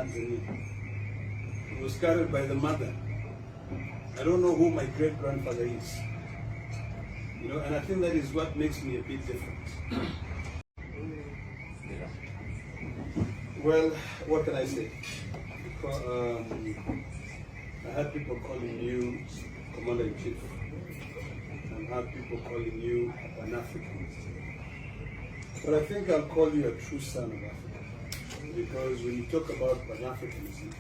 Tanzania. It was carried by the mother. I don't know who my great-grandfather is. And I think that is what makes me a bit different. Well, what can I say? I had people calling you Commander-in-Chief. I had people calling you Pan-African. But I think I'll call you a true son of Africa. Because when you talk about Pan-Africanism,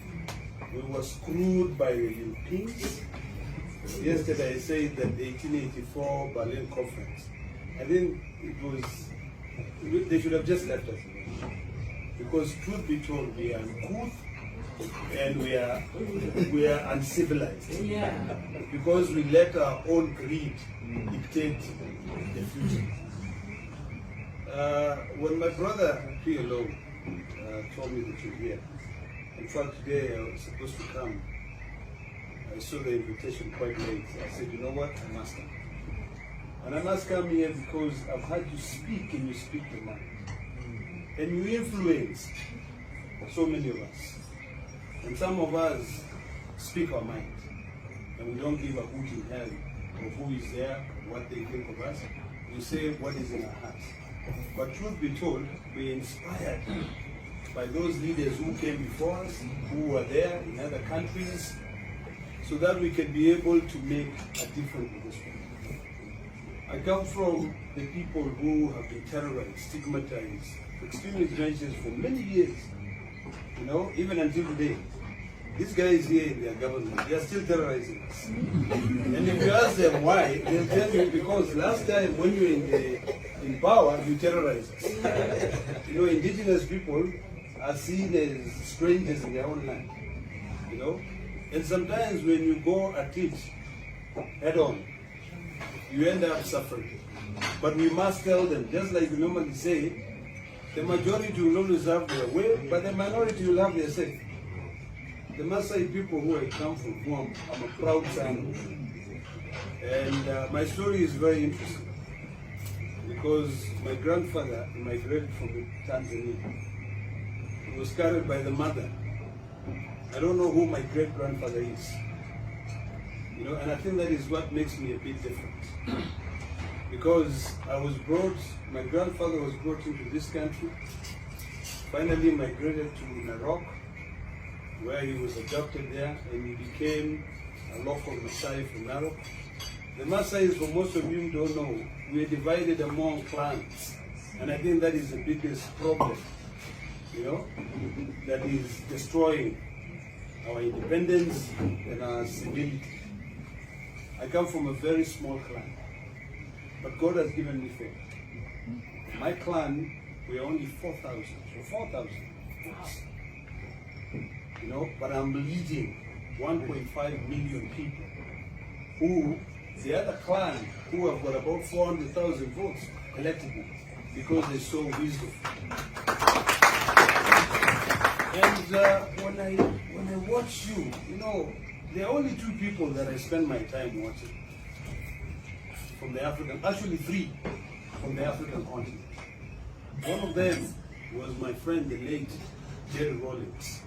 we were screwed by the Europeans. Yesterday I said that the 1884 Berlin Conference, I think they should have just left us. Because truth be told, we are uncouth and we are uncivilized. Yeah. Because we let our own greed dictate the future. When my brother PLO told me that you're here, in fact today I was supposed to come, I saw the invitation quite late. I said, you know what, I must come. And I must come here because I've heard you speak and you speak your mind. And you influence so many of us. And some of us speak our mind. And we don't give a hoot in hell of who is there, what they think of us. We say what is in our hearts. But truth be told, we're inspired by those leaders who came before us, who were there in other countries, so that we can be able to make a difference in this world. I come from the people who have been terrorized, stigmatized, extremely trenches for many years, even until today. These guys here in their government, they are still terrorizing us. And if you ask them why, they'll tell you because last time when you were in power, you terrorized us. Indigenous people are seen as strangers in their own land. And sometimes when you go at it head on, you end up suffering. But we must tell them, just like we normally say, the majority will always have their way, but the minority will have their say. The Maasai people who I come from, who I'm a proud son of. And my story is very interesting because my grandfather migrated from Tanzania. He was carried by the mother. I don't know who my great-grandfather is. And I think that is what makes me a bit different. Because my grandfather was brought into this country, finally migrated to Nairobi, where he was adopted there, and he became a local Maasai from Nairobi. The Maasai, for most of you who don't know, we are divided among clans. And I think that is the biggest problem, that is destroying our independence and our civility. I come from a very small clan, but God has given me faith. My clan, we are only 4,000, so 4,000. But I'm leading 1.5 million people who, the other clan, who have got about 400,000 votes collectively because they saw wisdom. And when I watch you, there are only two people that I spend my time watching from the African, actually three from the African continent. One of them was my friend, the late Jerry Rawlings,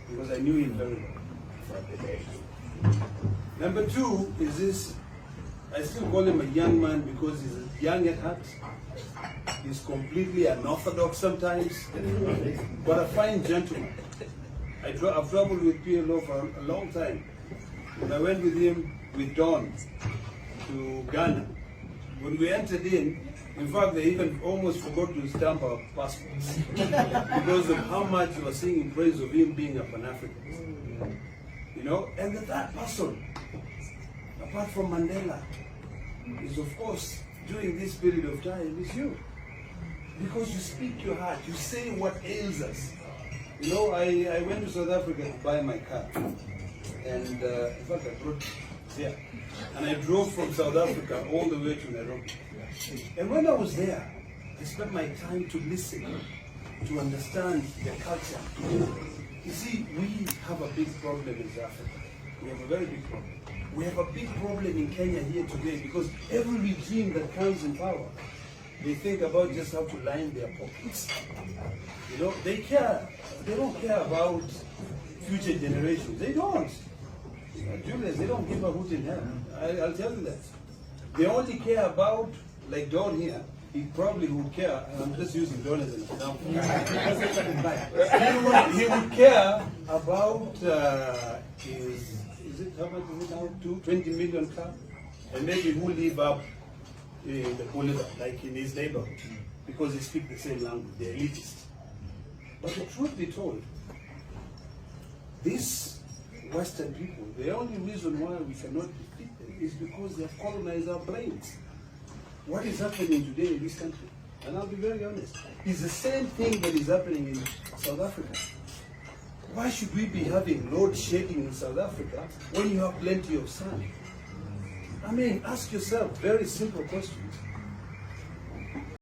because I knew him very well. Number two is this, I still call him a young man because he's young at heart. He's completely unorthodox sometimes, but a fine gentleman. I've traveled with PLO for a long time. When I went with him, with Don, to Ghana, when we entered in fact, they even almost forgot to stamp our passports because of how much we were singing praise of him being a Pan-African. And that person, apart from Mandela, is of course, during this period of time, is you. Because you speak your heart, you say what ails us. I went to South Africa to buy my car. And in fact, I brought here. And I drove from South Africa all the way to Nairobi. And when I was there, I spent my time to listen, to understand the culture. You see, we have a big problem in Africa. We have a very big problem. We have a big problem in Kenya here today because every regime that comes in power they think about just how to line their pockets. You know, they don't care about future generations. They don't. Julius, they don't give a hoot in hell. I'll tell you that. They only care about, like Don here, he probably would care, and I'm just using Don as an example. he would care about is it how much is it now? 20 million car? And maybe who live up in the boulevard, like in his neighborhood, because they speak the same language, they're elitist. But the truth be told, these Western people, the only reason why we cannot defeat them is because they have colonized our brains. What is happening today in this country, and I'll be very honest, is the same thing that is happening in South Africa. Why should we be having load shedding in South Africa when you have plenty of sun? I mean, ask yourself very simple questions.